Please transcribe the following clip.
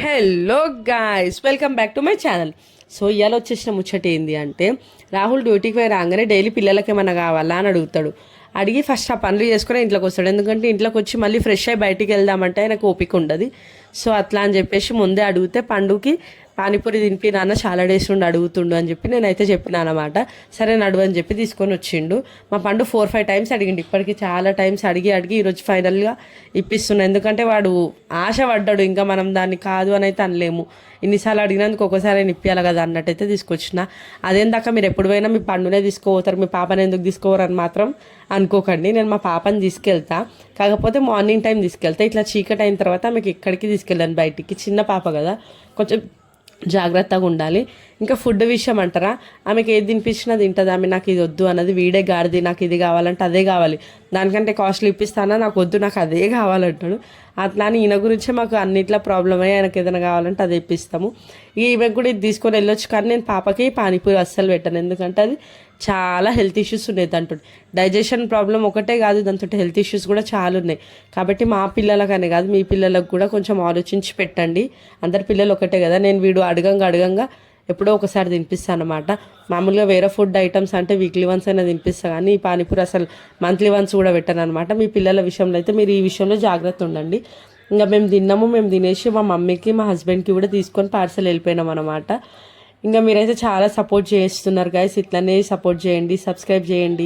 Hello guys, welcome back to my channel. So ఇవాళ వచ్చేసిన ముచ్చట ఏంది అంటే, రాహుల్ డ్యూటీకి పోయి రాగానే డైలీ పిల్లలకి ఏమన్నా కావాలా అని అడుగుతాడు. అడిగి ఫస్ట్ ఆ పనులు చేసుకుని ఇంట్లోకి వస్తాడు. ఎందుకంటే ఇంట్లోకి వచ్చి మళ్ళీ ఫ్రెష్ అయ్యి బయటికి వెళ్దామంటే ఆయనకు ఓపిక ఉండదు. సో అట్లా అని చెప్పేసి ముందే అడిగితే పండుకి పానీపూరి తినిపి నాన్న చాలా డేస్ నుండి అడుగుతుండు అని చెప్పి నేనైతే చెప్పినా అనమాట. సరే నడువు అని చెప్పి తీసుకొని వచ్చిండు. మా పండు 4-5 టైమ్స్ అడిగిండు. ఇప్పటికీ చాలా టైమ్స్ అడిగి ఈరోజు ఫైనల్గా ఇప్పిస్తున్నా. ఎందుకంటే వాడు ఆశ పడ్డాడు, ఇంకా మనం దాన్ని కాదు అని అయితే అనలేము. ఇన్నిసార్లు అడిగినందుకు ఒక్కోసారి నేను ఇప్పించాలి కదా అన్నట్టయితే తీసుకొచ్చిన. అదేం దాకా మీరు ఎప్పుడు పోయినా మీ పండునే తీసుకోపోతారు, మీ పాపని ఎందుకు తీసుకోవరని మాత్రం అనుకోకండి. నేను మా పాపని తీసుకెళ్తా, కాకపోతే మార్నింగ్ టైం తీసుకెళ్తా. ఇట్లా చీకటి అయిన తర్వాత మీకు ఎక్కడికి తీసుకెళ్ళాను, బయటికి. చిన్న పాప కదా, కొంచెం జాగ్రత్తగా ఉండాలి. ఇంకా ఫుడ్ విషయం అంటారా, ఆమెకి ఏది తినిపించినా తింటుంది. ఆమె నాకు ఇది వద్దు అన్నది, వీడే గాడిది, నాకు ఇది కావాలంటే అదే కావాలి, దానికంటే కాస్ట్లీ ఇప్పిస్తానా, నాకు వద్దు, నాకు అదే కావాలంటాడు. అట్లా అని ఈయన గురించే మాకు అన్నిట్లో ప్రాబ్లం అయ్యి ఆయనకు ఏదైనా కావాలంటే అదే ఇప్పిస్తాము. ఈమెకు కూడా ఇది తీసుకొని వెళ్ళొచ్చు, కానీ నేను పాపకి పానీపూరి అస్సలు పెట్టాను. ఎందుకంటే అది చాలా హెల్త్ ఇష్యూస్ ఉన్నాయి దాంతో. డైజెషన్ ప్రాబ్లం ఒకటే కాదు, దాంతో హెల్త్ ఇష్యూస్ కూడా చాలా ఉన్నాయి. కాబట్టి మా పిల్లలకనే కాదు, మీ పిల్లలకు కూడా కొంచెం ఆలోచించి పెట్టండి. అందరి పిల్లలు ఒకటే కదా. నేను వీడు అడగంగా ఎప్పుడో ఒకసారి తినిపిస్తాను అనమాట. మామూలుగా వేరే ఫుడ్ ఐటమ్స్ అంటే వీక్లీ వన్స్ అయినా తినిపిస్తాను, కానీ ఈ పానీపూరి అసలు మంత్లీ వన్స్ కూడా పెట్టాను అనమాట. మీ పిల్లల విషయంలో అయితే మీరు ఈ విషయంలో జాగ్రత్త ఉండండి. ఇంకా మేము తినేసి మా మమ్మీకి మా హస్బెండ్కి కూడా తీసుకొని పార్సల్ వెళ్ళిపోయినాం అనమాట. ఇంకా మీరైతే చాలా సపోర్ట్ చేస్తున్నారు గైస్, ఇట్లనే సపోర్ట్ చేయండి, సబ్స్క్రైబ్ చేయండి.